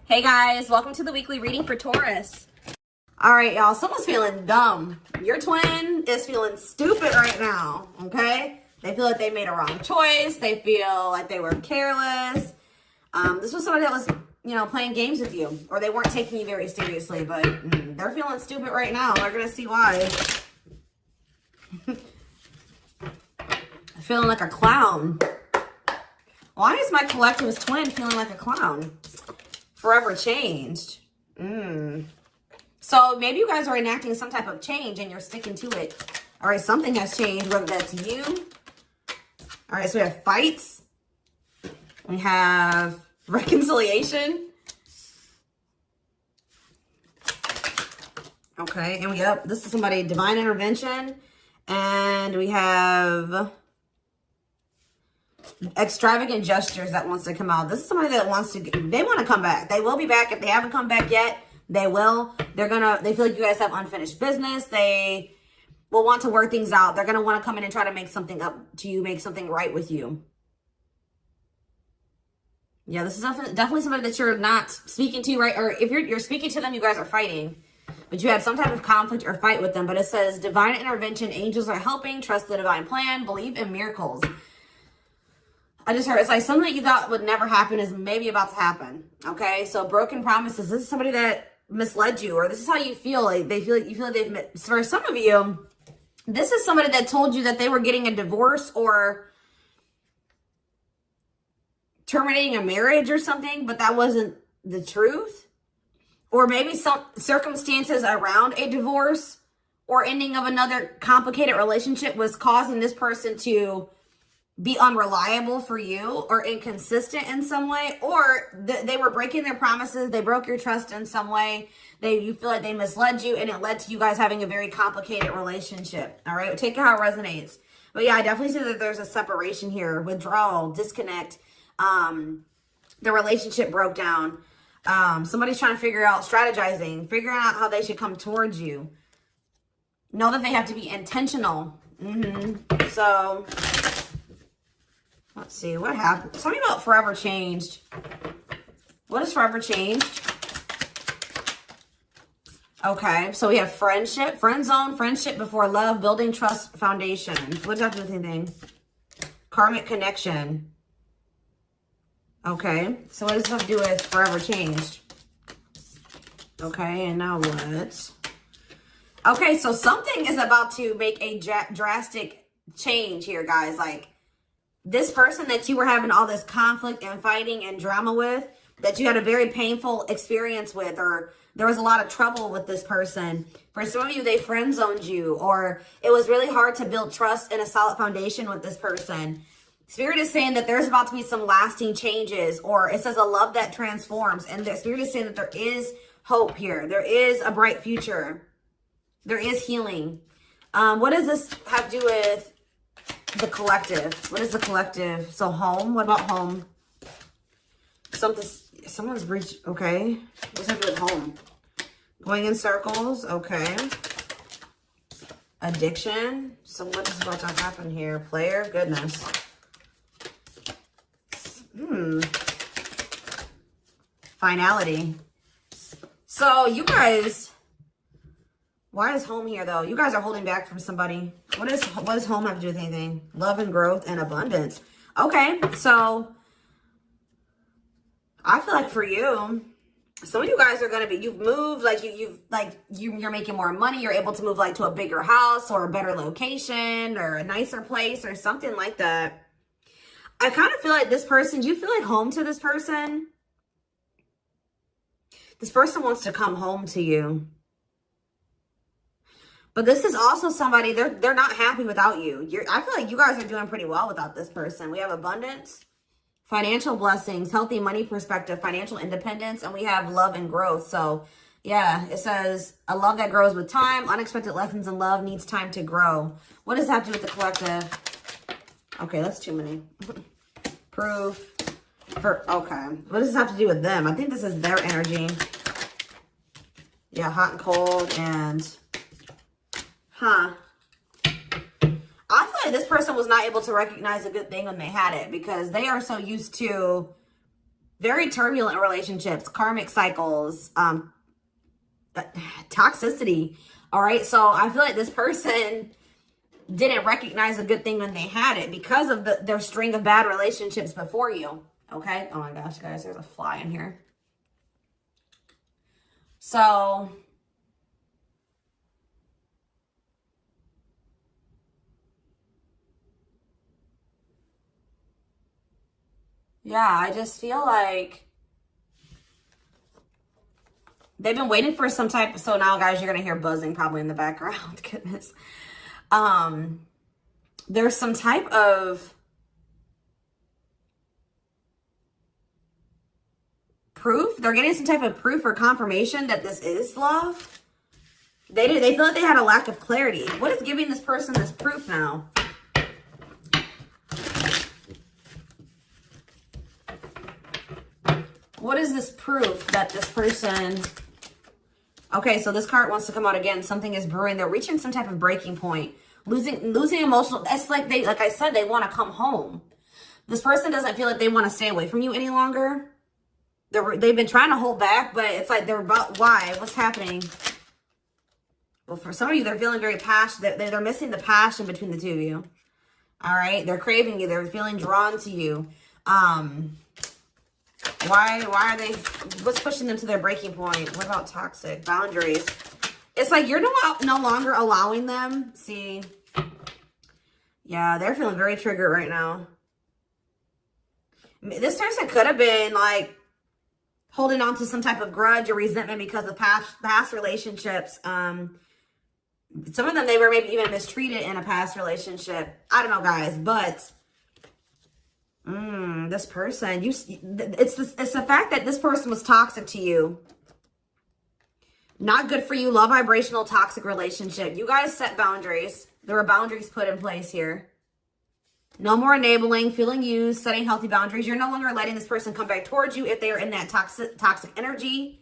Hey guys, welcome to the weekly reading for Taurus. All right, y'all, someone's feeling dumb. Your twin is feeling stupid right now, okay? They feel like they made a wrong choice. They feel like they were careless. This was somebody that was, playing games with you, or they weren't taking you very seriously, but they're feeling stupid right now. They're going to see why. Feeling like a clown. Why is my collectivist twin feeling like a clown? Forever changed. So maybe you guys are enacting some type of change and you're sticking to it. All right, something has changed, whether that's you. All right, so we have fights. We have reconciliation. Okay, and this is somebody, divine intervention. And we have extravagant gestures that wants to come out. This is somebody that wants to, they want to come back. They will be back. If they haven't come back yet, they will. They feel like you guys have unfinished business. They will want to work things out. They're going to want to come in and try to make something up to you, make something right with you. Yeah, this is definitely somebody that you're not speaking to, right? Or if you're speaking to them, you guys are fighting. But you had some type of conflict or fight with them. But it says, divine intervention, angels are helping, trust the divine plan, believe in miracles. I just heard, it's like something that you thought would never happen is maybe about to happen. Okay, so broken promises. This is somebody that misled you, or this is how you feel. Like you feel like they've, for some of you, this is somebody that told you that they were getting a divorce or terminating a marriage or something, but that wasn't the truth. Or maybe some circumstances around a divorce or ending of another complicated relationship was causing this person to be unreliable for you or inconsistent in some way, or they were breaking their promises. They broke your trust in some way. You feel like they misled you, and it led to you guys having a very complicated relationship. All right, take it how it resonates. But yeah, I definitely see that there's a separation here, withdrawal, disconnect. The relationship broke down. Somebody's trying to figure out, strategizing, figuring out how they should come towards you. Know that they have to be intentional. So let's see, what happened? Tell me about forever changed. What is forever changed? Okay, so we have friendship, friend zone, friendship before love, building trust, foundation. What does that have to do with anything? Karmic connection. Okay, so what does this have to do with forever changed? Okay, and now what? Okay, so something is about to make a drastic change here, guys. Like, this person that you were having all this conflict and fighting and drama with, that you had a very painful experience with, or there was a lot of trouble with this person. For some of you, they friend zoned you, or it was really hard to build trust and a solid foundation with this person. Spirit is saying that there's about to be some lasting changes, or it says a love that transforms. And the Spirit is saying that there is hope here. There is a bright future. There is healing. What does this have to do with the collective? What is the collective? So home. What about home? Someone's breached. Okay. What does that do with home? Going in circles. Okay. Addiction. So what is about to happen here? Player. Goodness. Finality. So you guys, why is home here though? You guys are holding back from somebody. What does home have to do with anything? Love and growth and abundance. Okay, so I feel like for you, some of you guys are gonna be, you've moved, like you're making more money. You're able to move like to a bigger house or a better location or a nicer place or something like that. I kind of feel like this person, do you feel like home to this person? This person wants to come home to you. But this is also somebody, they're not happy without you. I feel like you guys are doing pretty well without this person. We have abundance, financial blessings, healthy money perspective, financial independence, and we have love and growth. So yeah, it says a love that grows with time. Unexpected lessons in love needs time to grow. What does that have to do with the collective? Okay, that's too many. Proof. Okay. What does this have to do with them? I think this is their energy. Yeah, hot and cold and... I feel like this person was not able to recognize a good thing when they had it, because they are so used to very turbulent relationships, karmic cycles, toxicity. All right. So I feel like this person didn't recognize a good thing when they had it because of their string of bad relationships before you. Okay. Oh my gosh, guys, there's a fly in here. So yeah, I just feel like they've been waiting for some type. So now, guys, you're going to hear buzzing probably in the background. Goodness. There's some type of proof. They're getting some type of proof or confirmation that this is love. They feel like they had a lack of clarity. What is giving this person this proof now? What is this proof that this person... Okay, so this card wants to come out again. Something is brewing. They're reaching some type of breaking point. Losing emotional... It's like like I said, they want to come home. This person doesn't feel like they want to stay away from you any longer. They've been trying to hold back, but it's like they're about... Why? What's happening? Well, for some of you, they're feeling very passionate. They're missing the passion between the two of you. All right? They're craving you. They're feeling drawn to you. Why are they, what's pushing them to their breaking point? What about toxic boundaries? It's like you're no longer allowing them. See, yeah, they're feeling very triggered right now. This person could have been like holding on to some type of grudge or resentment because of past relationships. Some of them, they were maybe even mistreated in a past relationship. I don't know, guys, but this person, it's the fact that this person was toxic to you. Not good for you. Low vibrational toxic relationship. You guys set boundaries. There were boundaries put in place here. No more enabling, feeling used, setting healthy boundaries. You're no longer letting this person come back towards you if they are in that toxic energy.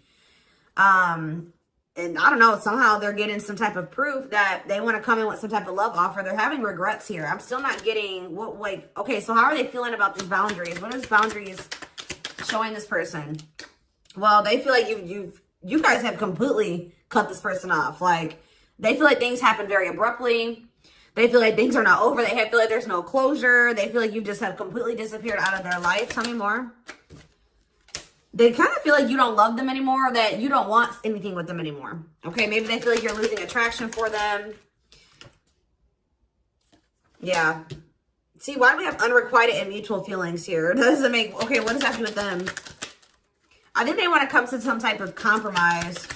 And I don't know, somehow they're getting some type of proof that they want to come in with some type of love offer. They're having regrets here. I'm still not getting what, like, okay, so how are they feeling about these boundaries? What is boundaries showing this person? Well, they feel like you guys have completely cut this person off. Like, they feel like things happen very abruptly. They feel like things are not over. They feel like there's no closure. They feel like you just have completely disappeared out of their life. Tell me more. They kind of feel like you don't love them anymore, or that you don't want anything with them anymore. Okay, maybe they feel like you're losing attraction for them. Yeah. See, why do we have unrequited and mutual feelings here? Doesn't make... Okay, what does that have to do with them? I think they want to come to some type of compromise.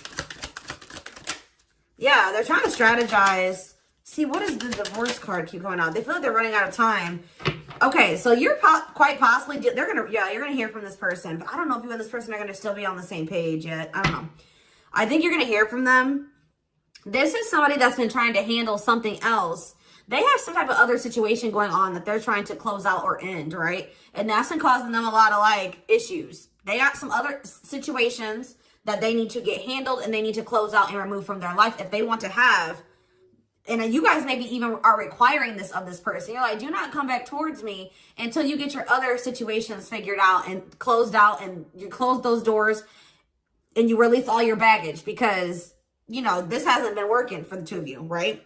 Yeah, they're trying to strategize. See, what does the divorce card keep going out? They feel like they're running out of time. Okay, so you're quite possibly, you're going to hear from this person. But I don't know if you and this person are going to still be on the same page yet. I don't know. I think you're going to hear from them. This is somebody that's been trying to handle something else. They have some type of other situation going on that they're trying to close out or end, right? And that's been causing them a lot of, like, issues. They got some other situations that they need to get handled and they need to close out and remove from their life if they want to have. And you guys maybe even are requiring this of this person. You're like, do not come back towards me until you get your other situations figured out and closed out, and you close those doors and you release all your baggage because, you know, this hasn't been working for the two of you, right?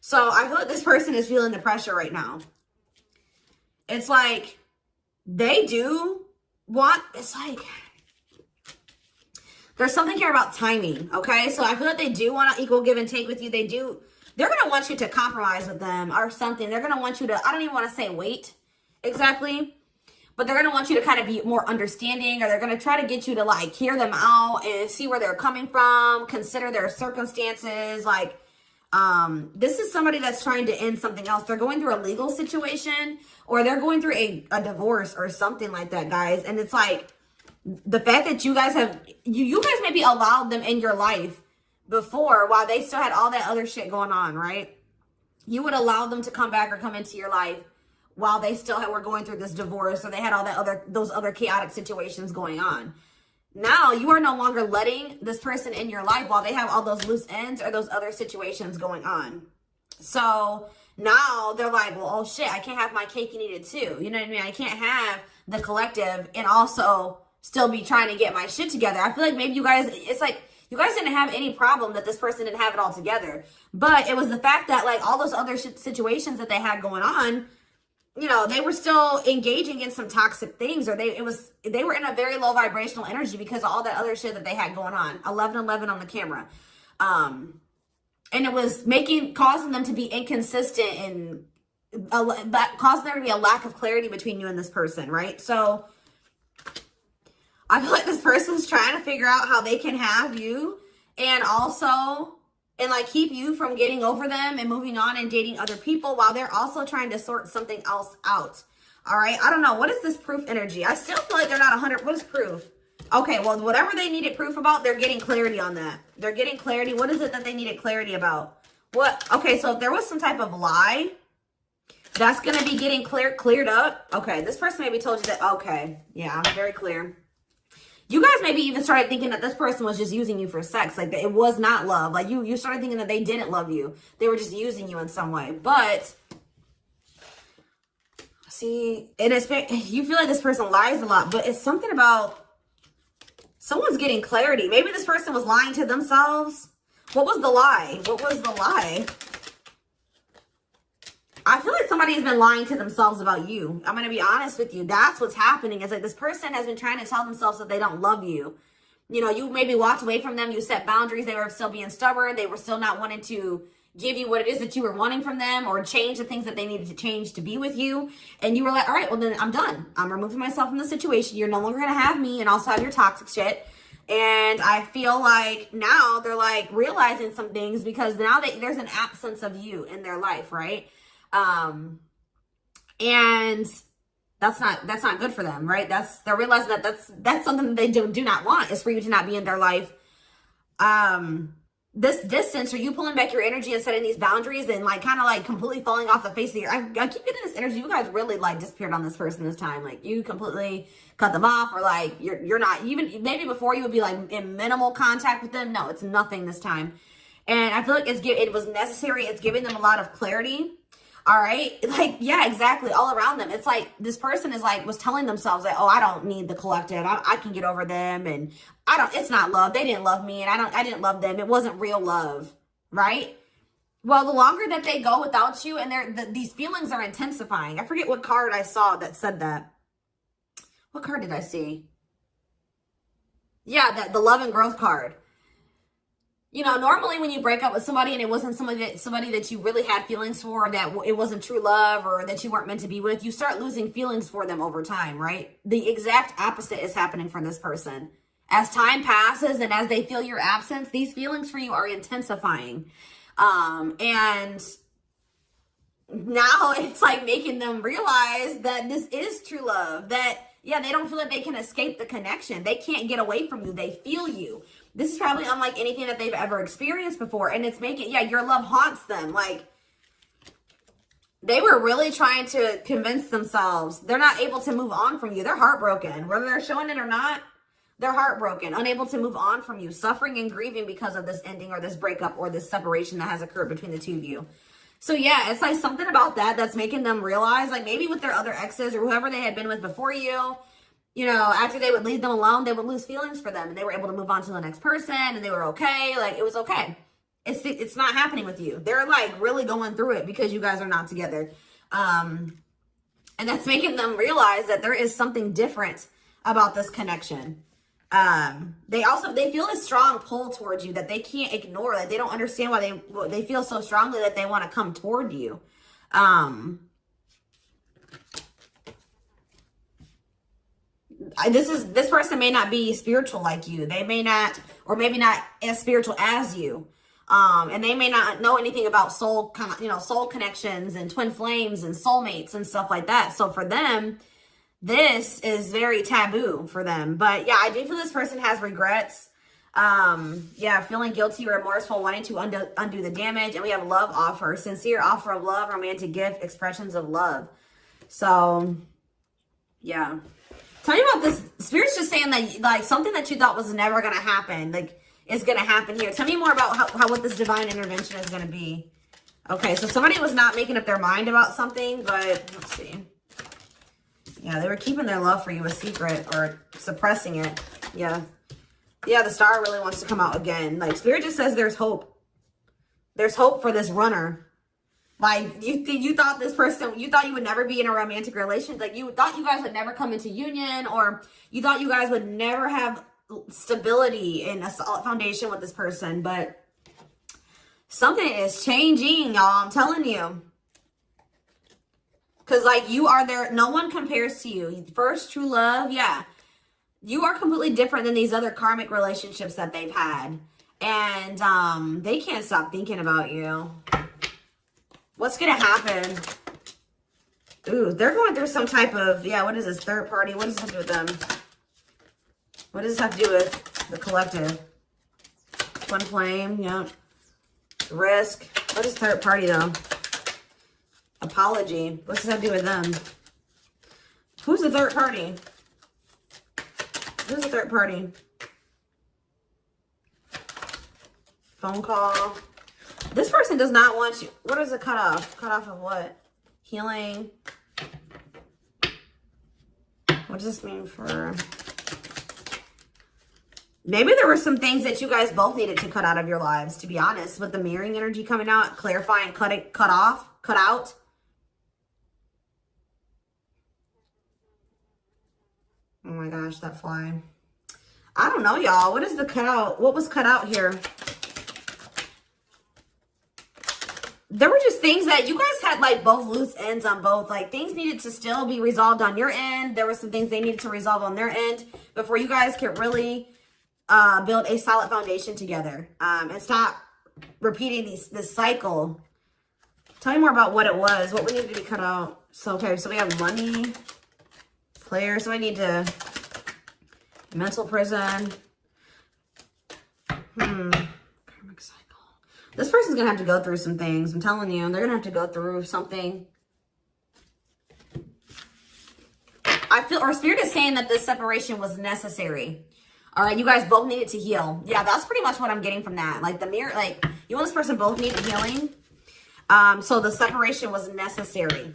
So I feel like this person is feeling the pressure right now. It's like they do want, it's like, there's something here about timing, okay? So I feel like they do want to equal give and take with you. They're going to want you to compromise with them or something. They're going to want you to, I don't even want to say wait exactly, but they're going to want you to kind of be more understanding, or they're going to try to get you to, like, hear them out and see where they're coming from, consider their circumstances. Like, this is somebody that's trying to end something else. They're going through a legal situation, or they're going through a divorce or something like that, guys. And it's like the fact that you guys have, you guys maybe allowed them in your life before while they still had all that other shit going on, right? You would allow them to come back or come into your life while they still were going through this divorce, or they had all that those other chaotic situations going on. Now you are no longer letting this person in your life while they have all those loose ends or those other situations going on. So now they're like, well, oh shit, I can't have my cake and eat it too. You know what I mean? I can't have the collective and also still be trying to get my shit together. I feel like maybe you guys, it's like, you guys didn't have any problem that this person didn't have it all together. But it was the fact that, like, all those other situations that they had going on, you know, they were still engaging in some toxic things, or they were in a very low vibrational energy because of all that other shit that they had going on. 1111 on the camera. And it was causing them to be inconsistent and causing there to be a lack of clarity between you and this person, right? So I feel like this person's trying to figure out how they can have you and like keep you from getting over them and moving on and dating other people while they're also trying to sort something else out. All right. I don't know. What is this proof energy? I still feel like they're not 100. What is proof? Okay. Well, whatever they needed proof about, they're getting clarity on that. They're getting clarity. What is it that they needed clarity about? What? Okay. So if there was some type of lie, that's going to be getting cleared up. Okay. This person maybe told you that. Okay. Yeah. I'm very clear. You guys maybe even started thinking that this person was just using you for sex. Like, it was not love. Like, you started thinking that they didn't love you. They were just using you in some way. But, see, you feel like this person lies a lot. But it's something about someone's getting clarity. Maybe this person was lying to themselves. What was the lie? What was the lie? I feel like somebody has been lying to themselves about you. I'm going to be honest with you. That's what's happening. It's like this person has been trying to tell themselves that they don't love you. You know, you maybe walked away from them. You set boundaries. They were still being stubborn. They were still not wanting to give you what it is that you were wanting from them or change the things that they needed to change to be with you. And you were like, all right, well, then I'm done. I'm removing myself from the situation. You're no longer going to have me and also have your toxic shit. And I feel like now they're like realizing some things because now there's an absence of you in their life, right? And that's not good for them, right? They're realizing that that's something that they do not want, is for you to not be in their life. This distance, or you pulling back your energy and setting these boundaries and like kind of like completely falling off the face of I keep getting this energy. You guys really like disappeared on this person this time. Like, you completely cut them off, or like you're not even, maybe before you would be like in minimal contact with them. No, it's nothing this time. And I feel like it was necessary. It's giving them a lot of clarity. All right. Like, yeah, exactly. All around them. It's like this person was telling themselves that, oh, I don't need the collective. I can get over them. And it's not love. They didn't love me. And I didn't love them. It wasn't real love. Right. Well, the longer that they go without you and these feelings are intensifying. I forget what card I saw that said that. What card did I see? Yeah, the love and growth card. You know, normally when you break up with somebody and it wasn't somebody that you really had feelings for, that it wasn't true love or that you weren't meant to be with, you start losing feelings for them over time, right? The exact opposite is happening for this person. As time passes and as they feel your absence, these feelings for you are intensifying. And now it's like making them realize that this is true love. That, yeah, they don't feel like they can escape the connection. They can't get away from you. They feel you. This is probably unlike anything that they've ever experienced before. And it's your love haunts them. Like, they were really trying to convince themselves they're not able to move on from you. They're heartbroken. Whether they're showing it or not, they're heartbroken, unable to move on from you, suffering and grieving because of this ending or this breakup or this separation that has occurred between the two of you. So yeah, it's like something about that's making them realize, like maybe with their other exes or whoever they had been with before you, you know, after they would leave them alone, they would lose feelings for them and they were able to move on to the next person and they were okay. Like, it was okay. It's not happening with you. They're like really going through it because you guys are not together. And that's making them realize that there is something different about this connection. They feel a strong pull towards you that they can't ignore. Like, they don't understand why they feel so strongly that they want to come toward you. This person may not be spiritual like you. They may not, or maybe not as spiritual as you. And they may not know anything about soul connections and twin flames and soulmates and stuff like that. So for them, this is very taboo for them. But yeah, I do feel this person has regrets. Feeling guilty or remorseful, wanting to undo the damage. And we have love offer, sincere offer of love, romantic gift, expressions of love. So yeah. Tell me about this. Spirit's just saying that, like, something that you thought was never going to happen, like, is going to happen here. Tell me more about how what this divine intervention is going to be. Okay, so somebody was not making up their mind about something, but let's see. Yeah, they were keeping their love for you a secret or suppressing it. Yeah. Yeah, the star really wants to come out again. Like, Spirit just says there's hope. There's hope for this runner. Like, you thought this person, you thought you would never be in a romantic relationship. Like, you thought you guys would never come into union, or you thought you guys would never have stability and a solid foundation with this person. But something is changing, y'all. I'm telling you. Because, like, you are there. No one compares to you. First true love, yeah. You are completely different than these other karmic relationships that they've had. And they can't stop thinking about you. What's going to happen? Ooh, they're going through some type of, yeah, what is this? Third party? What does this have to do with them? What does this have to do with the collective? Twin flame, yeah. Risk. What is third party, though? Apology. What's this have to do with them? Who's the third party? Who's the third party? Phone call. This person does not want you. What is a cutoff? Cutoff of what? Healing. What does this mean for... Maybe there were some things that you guys both needed to cut out of your lives, to be honest. With the mirroring energy coming out, clarifying, cut out. Oh my gosh, that fly. I don't know, y'all. What is the cutout? What was cut out here? There were just things that you guys had, like, both loose ends on both. Like, things needed to still be resolved on your end. There were some things they needed to resolve on their end before you guys could really build a solid foundation together. And stop repeating this cycle. Tell me more about what it was. What we needed to be cut out. So, okay, so we have money. Player. So I need to... Mental prison. Karmic cycle. This person's going to have to go through some things. I'm telling you. They're going to have to go through something. I feel, or Spirit is saying that this separation was necessary. All right. You guys both needed to heal. Yeah, that's pretty much what I'm getting from that. Like the mirror, like you and this person both needed healing. So the separation was necessary.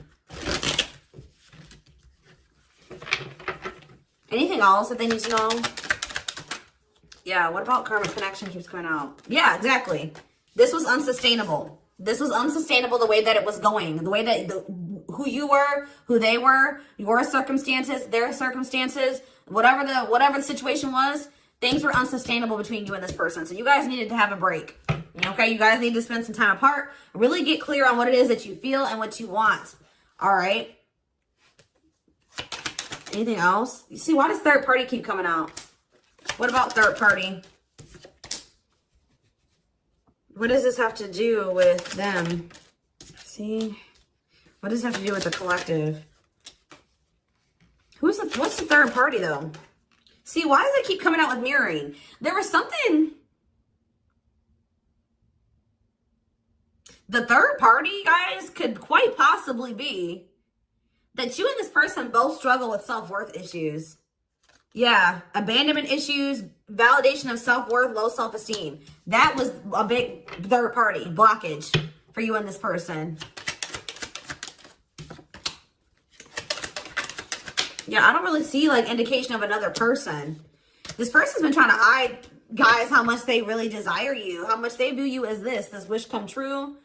Anything else that they need to know? Yeah, what about karmic connection keeps coming out? Yeah, exactly. This was unsustainable. This was unsustainable the way that it was going. The way that who you were, who they were, your circumstances, their circumstances, whatever the situation was, things were unsustainable between you and this person. So you guys needed to have a break. Okay, you guys need to spend some time apart. Really get clear on what it is that you feel and what you want. All right. Anything else? You see, why does third party keep coming out? What about third party? What does this have to do with them? See? What does this have to do with the collective? What's the third party, though? See, why does it keep coming out with mirroring? There was something... The third party, guys, could quite possibly be that you and this person both struggle with self-worth issues. Yeah, abandonment issues, validation of self-worth, low self-esteem. That was a big third party blockage for you and this person. Yeah, I don't really see like indication of another person. This person's been trying to hide, guys, how much they really desire you, how much they view you as this wish come true.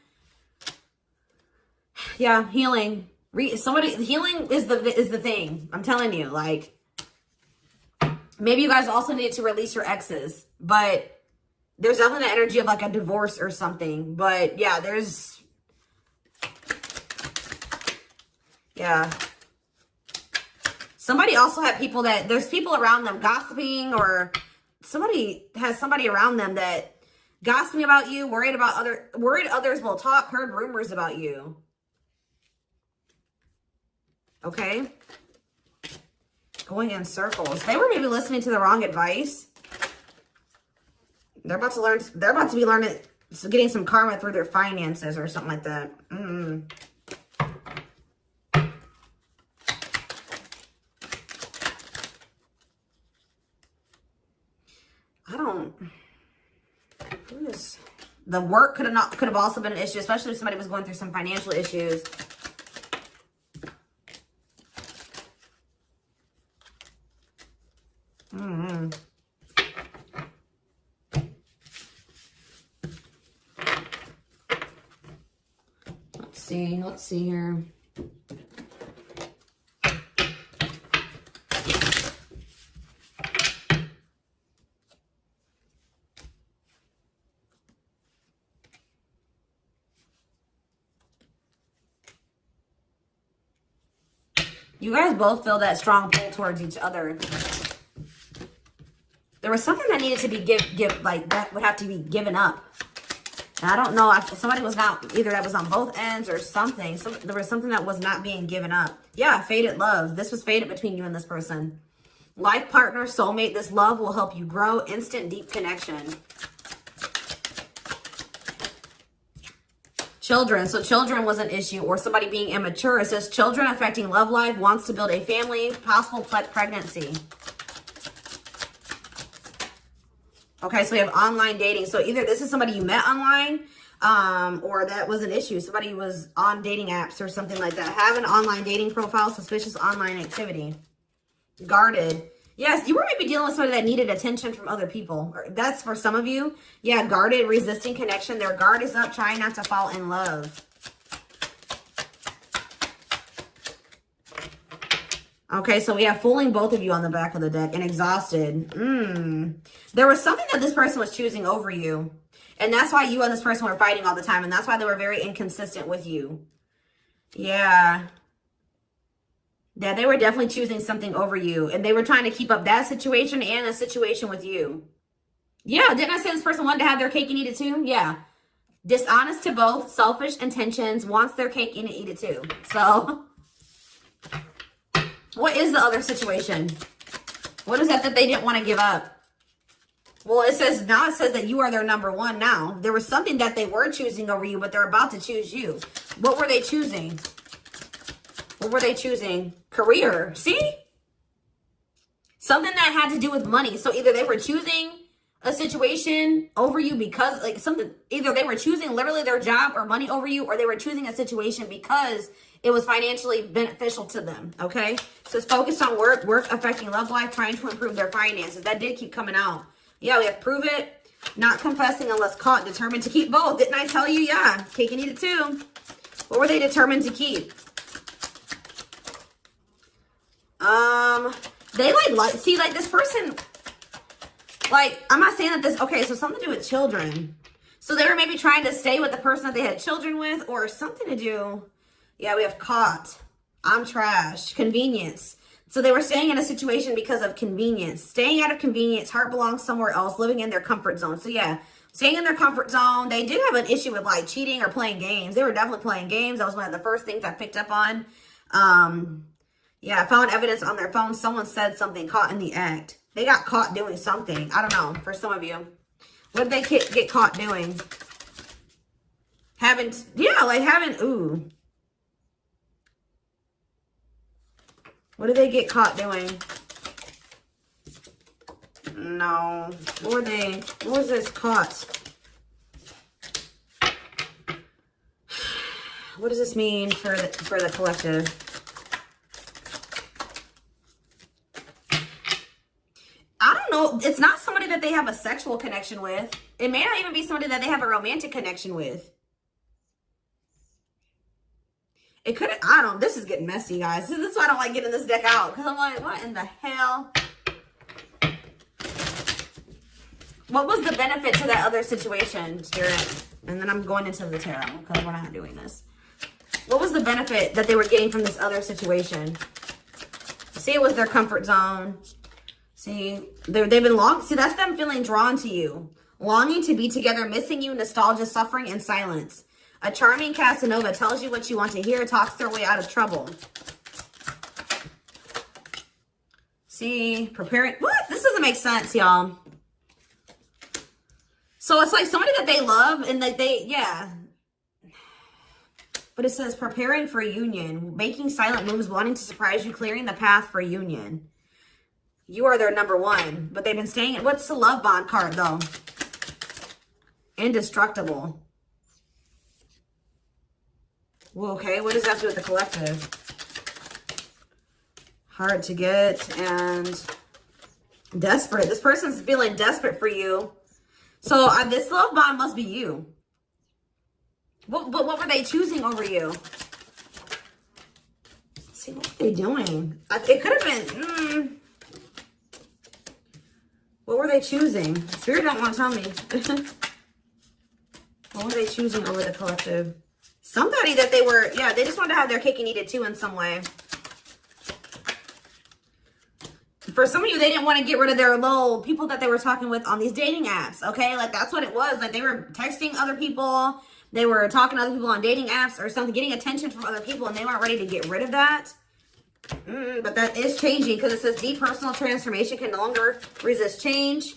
Yeah, healing. Healing is the thing. I'm telling you, like, maybe you guys also need to release your exes, but there's definitely an energy of like a divorce or something. But yeah, yeah. Somebody also had people there's people around them gossiping, or somebody has somebody around them that gossiping about you, worried others will talk, heard rumors about you. Okay. Going in circles. They were maybe listening to the wrong advice. They're about to be learning, getting some karma through their finances or something like that. The work could have also been an issue, especially if somebody was going through some financial issues. Let's see here. You guys both feel that strong pull towards each other. There was something that needed to be that would have to be given up. And I don't know if somebody was not, either that was on both ends or something. There was something that was not being given up. Yeah, fated love. This was fated between you and this person. Life partner, soulmate. This love will help you grow. Instant, deep connection. Children. So children was an issue, or somebody being immature. It says children affecting love life, wants to build a family, possible pregnancy. Okay, so we have online dating. So either this is somebody you met online, or that was an issue. Somebody was on dating apps or something like that. Have an online dating profile, suspicious online activity. Guarded. Yes, you were maybe dealing with somebody that needed attention from other people. That's for some of you. Yeah, guarded, resisting connection. Their guard is up, trying not to fall in love. Okay, so we have fooling both of you on the back of the deck and exhausted. There was something that this person was choosing over you. And that's why you and this person were fighting all the time. And that's why they were very inconsistent with you. Yeah. Yeah, they were definitely choosing something over you. And they were trying to keep up that situation and a situation with you. Yeah, didn't I say this person wanted to have their cake and eat it too? Yeah. Dishonest to both, selfish intentions, wants their cake and eat it too. So, what is the other situation? What is that they didn't want to give up? Well, it says that you are their number one now. There was something that they were choosing over you, but they're about to choose you. What were they choosing? What were they choosing? Career. See? Something that had to do with money. So either they were choosing a situation over you because either they were choosing literally their job or money over you, or they were choosing a situation because it was financially beneficial to them. Okay? So it's focused on work affecting love life, trying to improve their finances. That did keep coming out. Yeah, we have prove it, not confessing unless caught, determined to keep both. Didn't I tell you? Yeah, cake and eat it too. What were they determined to keep? They see, this person, I'm not saying that this, okay, so something to do with children. So they were maybe trying to stay with the person that they had children with, or something to do, yeah, we have caught, I'm trash, convenience. So they were staying in a situation because of convenience. Staying out of convenience, heart belongs somewhere else, living in their comfort zone. So yeah, staying in their comfort zone. They did have an issue with cheating or playing games. They were definitely playing games. That was one of the first things I picked up on. Yeah, I found evidence on their phone. Someone said something, caught in the act. They got caught doing something. I don't know, for some of you. What did they get caught doing? Ooh. What did they get caught doing? No. What was this caught? What does this mean for the collective? I don't know. It's not somebody that they have a sexual connection with. It may not even be somebody that they have a romantic connection with. It could have, this is getting messy, guys. This is why I don't like getting this deck out. Because I'm like, what in the hell? What was the benefit to that other situation, Spirit? And then I'm going into the tarot because we're not doing this. What was the benefit that they were getting from this other situation? See, it was their comfort zone. See, they've been see, that's them feeling drawn to you. Longing to be together, missing you, nostalgia, suffering, and silence. A charming Casanova tells you what you want to hear, talks their way out of trouble. See, preparing. What? This doesn't make sense, y'all. So it's like somebody that they love and that yeah. But it says preparing for union, making silent moves, wanting to surprise you, clearing the path for union. You are their number one, but they've been staying. What's the love bond card, though? Indestructible. Well, okay, what does that have to do with the collective? Hard to get and desperate. This person's feeling desperate for you. So this love bond must be you. What were they choosing over you? Let's see, what were they doing? It could have been... What were they choosing? Spirit don't want to tell me. What were they choosing over the collective? Somebody that they were... Yeah, they just wanted to have their cake and eat it too in some way. For some of you, they didn't want to get rid of their little people that they were talking with on these dating apps, okay? Like, that's what it was. Like, they were texting other people. They were talking to other people on dating apps or something, getting attention from other people, and they weren't ready to get rid of that. But that is changing because it says deep personal transformation can no longer resist change.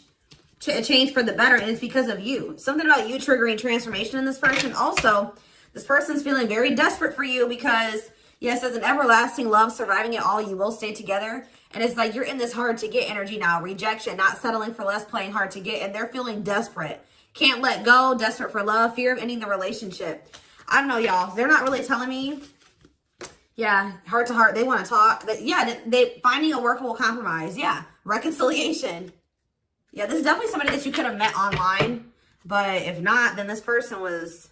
Change for the better, and it's because of you. Something about you triggering transformation in this person. Also, this person's feeling very desperate for you because, yes, as an everlasting love, surviving it all, you will stay together. And it's like you're in this hard to get energy now. Rejection, not settling for less, playing hard to get. And they're feeling desperate. Can't let go, desperate for love, fear of ending the relationship. I don't know, y'all. They're not really telling me. Yeah, heart to heart. They want to talk. Yeah, they finding a workable compromise. Yeah, reconciliation. Yeah, this is definitely somebody that you could have met online. But if not, then this person was...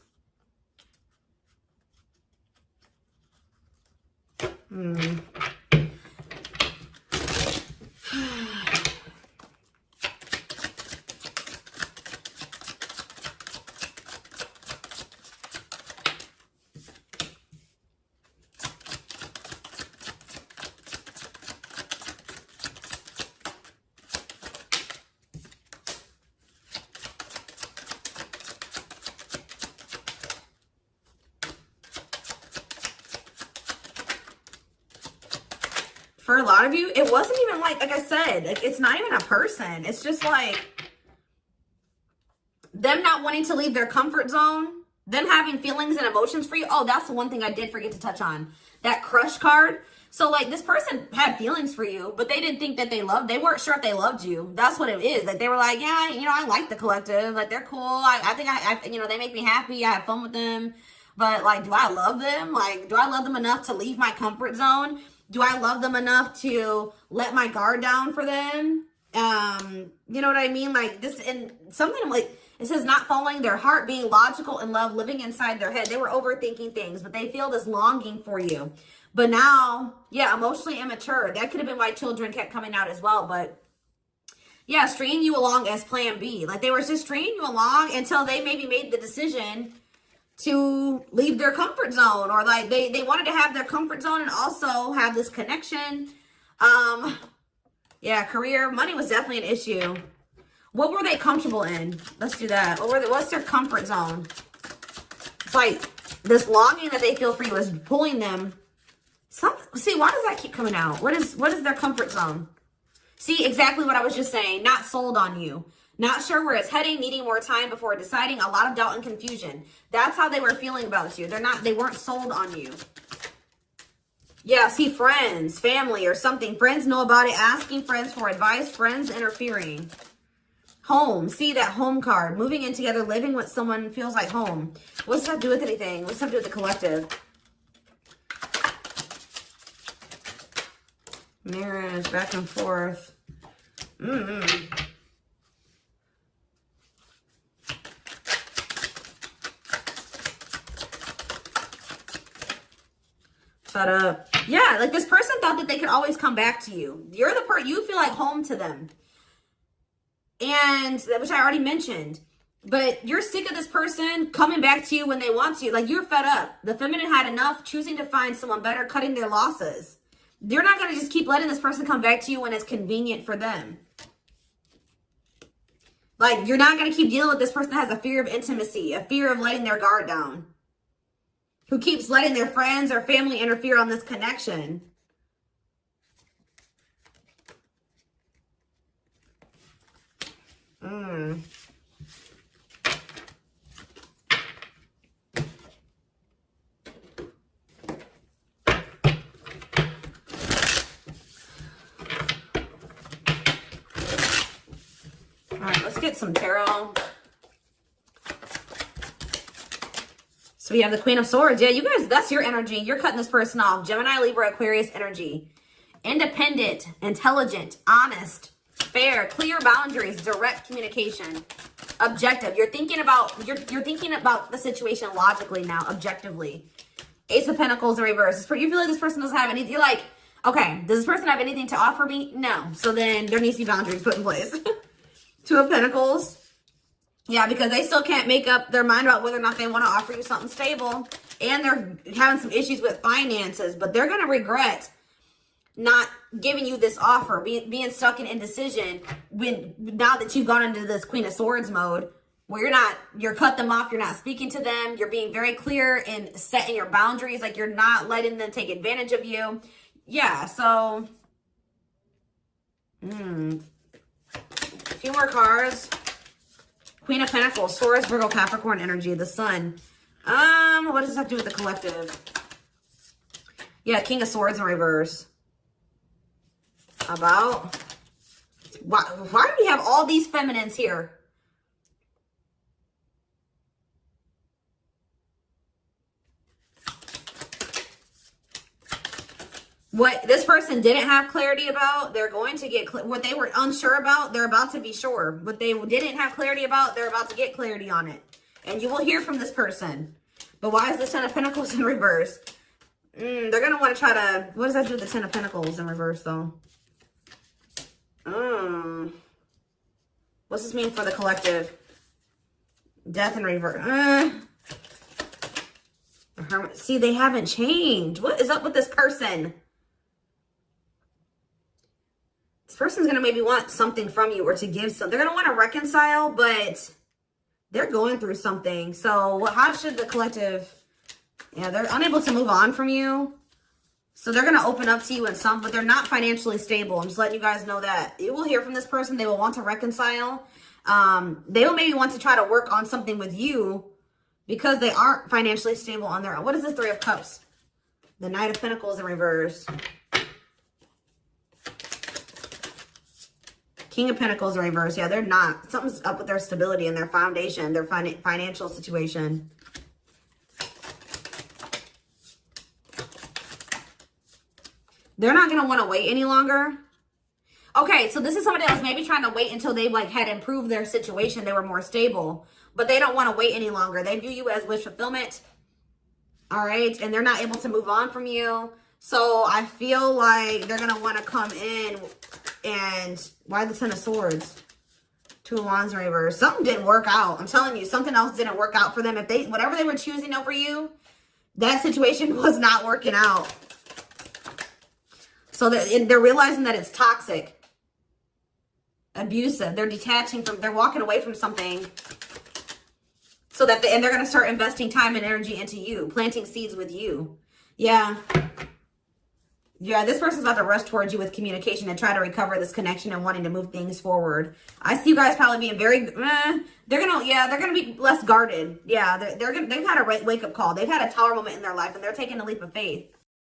For a lot of you, it wasn't even like I said, like it's not even a person. It's just like them not wanting to leave their comfort zone, them having feelings and emotions for you. Oh, that's the one thing I did forget to touch on. That crush card. So like this person had feelings for you, but they didn't think that they weren't sure if they loved you. That's what it is. Like they were like, yeah, you know, I like the collective. Like they're cool. I think I you know, they make me happy. I have fun with them. But like, do I love them? Like, do I love them enough to leave my comfort zone? Do I love them enough to let my guard down for them? You know what I mean? Like this, and something like, it says not following their heart, being logical in love, living inside their head. They were overthinking things, but they feel this longing for you. But now, yeah, emotionally immature. That could have been why children kept coming out as well. But yeah, stringing you along as plan B. Like they were just stringing you along until they maybe made the decision to leave their comfort zone, or like they wanted to have their comfort zone and also have this connection. Yeah, career, money was definitely an issue. What were they comfortable in? Let's do that. What's their comfort zone? It's like this longing that they feel for you is pulling them. See, why does that keep coming out? What is their comfort zone? See, exactly what I was just saying. Not sold on you. Not sure where it's heading, needing more time before deciding, a lot of doubt and confusion. That's how they were feeling about you. They weren't sold on you. Yeah, see, friends, family or something. Friends know about it, asking friends for advice, friends interfering. Home, see that home card. Moving in together, living with someone feels like home. What's that do with anything? What's that do with the collective? Marriage, back and forth. Shut up. Yeah, like this person thought that they could always come back to you. You're the person, you feel like home to them. And, which I already mentioned. But you're sick of this person coming back to you when they want to. Like, you're fed up. The feminine had enough, choosing to find someone better, cutting their losses. You're not going to just keep letting this person come back to you when it's convenient for them. Like, you're not going to keep dealing with this person that has a fear of intimacy, a fear of letting their guard down. Who keeps letting their friends or family interfere on this connection. All right, let's get some tarot. So we have the Queen of Swords. Yeah, you guys, that's your energy. You're cutting this person off. Gemini, Libra, Aquarius energy. Independent, intelligent, honest, fair, clear boundaries, direct communication. Objective. You're thinking about the situation logically now, objectively. Ace of Pentacles in reverse. You feel like this person doesn't have anything. You're like, okay, does this person have anything to offer me? No. So then there needs to be boundaries put in place. Two of Pentacles. Yeah, because they still can't make up their mind about whether or not they want to offer you something stable. And they're having some issues with finances. But they're going to regret not giving you this offer, being stuck in indecision now that you've gone into this Queen of Swords mode, where you're cut them off, you're not speaking to them, you're being very clear in setting your boundaries, like you're not letting them take advantage of you. Yeah, so a few more cards. Queen of Pentacles, Taurus, Virgo, Capricorn energy, the Sun. What does this have to do with the collective? Yeah, King of Swords in reverse. About why do we have all these feminines here? What this person didn't have clarity about, they're going to get what they were unsure about, they're about to be sure. What they didn't have clarity about, they're about to get clarity on it. And you will hear from this person. But why is the Ten of Pentacles in reverse? They're going to want to try to, what does that do with the Ten of Pentacles in reverse though? What's this mean for the collective? Death in reverse. See, they haven't changed. What is up with this person? This person's going to maybe want something from you or to give something. They're going to want to reconcile, but they're going through something. So how should the collective... Yeah, they're unable to move on from you. So they're going to open up to you in some, but they're not financially stable. I'm just letting you guys know that. You will hear from this person. They will want to reconcile. They will maybe want to try to work on something with you because they aren't financially stable on their own. What is the Three of Cups? The Knight of Pentacles in reverse. King of Pentacles in reverse. Yeah, they're not. Something's up with their stability and their foundation, their financial situation. They're not going to want to wait any longer. Okay, so this is somebody else maybe trying to wait until they had improved their situation. They were more stable. But they don't want to wait any longer. They view you as wish fulfillment. All right? And they're not able to move on from you. So I feel like they're going to want to come in and... Why the Ten of Swords? Two of Wands in reverse. Something didn't work out. I'm telling you, something else didn't work out for them. If whatever they were choosing over you, that situation was not working out. So they're realizing that it's toxic, abusive. They're detaching from, they're walking away from something so that, and they're going to start investing time and energy into you, planting seeds with you. Yeah. Yeah, this person's about to rush towards you with communication and try to recover this connection and wanting to move things forward. I see you guys probably being very, they're going to be less guarded. Yeah, they've had a wake-up call. They've had a Tower moment in their life and they're taking a leap of faith.